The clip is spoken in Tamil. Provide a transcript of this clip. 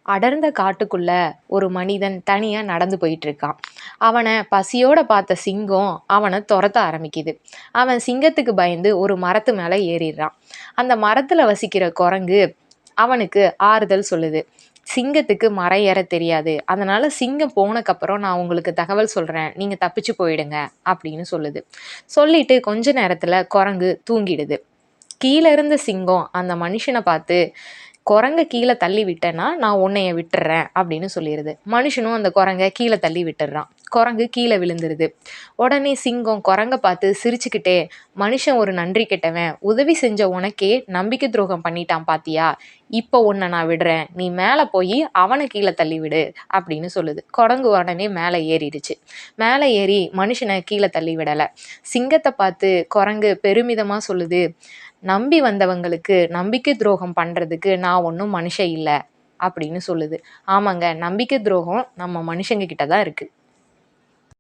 அடர்ந்த காட்டுக்குள்ள ஒரு மனிதன் தனியா நடந்து போயிட்டு இருக்கான். அவன பசியோட பார்த்த சிங்கம் அவன தொரத்த ஆரம்பிக்குது. அவன் சிங்கத்துக்கு பயந்து ஒரு மரத்து மேல ஏறிடுறான். அந்த மரத்துல வசிக்கிற குரங்கு அவனுக்கு ஆறுதல் சொல்லுது. சிங்கத்துக்கு மரம் ஏற தெரியாது. அதனால சிங்கம் போனக்கப்புறம் நான் உங்களுக்கு தகவல் சொல்றேன். நீங்க தப்பிச்சு போயிடுங்க அப்படின்னு சொல்லுது. சொல்லிட்டு கொஞ்ச நேரத்துல குரங்கு தூங்கிடுது. கீழ இருந்த சிங்கம் அந்த மனுஷன பார்த்து, "குரங்க கீழ தள்ளி விட்டேன்னா, நான் உன்னைய விட்டுர்றேன்" அப்படின்னு சொல்லிருது. மனுஷனும் அந்த குரங்க கீழ தள்ளி விட்டுர்றான். குரங்கு கீழ விழுந்துருது. உடனே சிங்கம் குரங்க பார்த்து சிரிச்சுக்கிட்டே, "மனுஷன் ஒரு நன்றி கெட்டவன். உதவி செஞ்ச உனக்கே நம்பிக்கை துரோகம் பண்ணிட்டான் பாத்தியா? இப்போ உன்ன நான் விடுறேன். நீ மேல போயி அவன கீழ தள்ளி விடு" அப்படின்னு சொல்லுது. குரங்கு உடனே மேல ஏறிடுச்சு. மேல ஏறி மனுஷன கீழ தள்ளி விடல. சிங்கத்த பார்த்து குரங்கு பெருமிதமா சொல்லுது, "நம்பி வந்தவங்களுக்கு நம்பிக்கை துரோகம் பண்றதுக்கு நான் ஒண்ணும் மனுஷன் இல்ல" அப்படின்னு சொல்லுது. ஆமாங்க, நம்பிக்கை துரோகம் நம்ம மனுஷங்க கிட்ட தான் இருக்கு.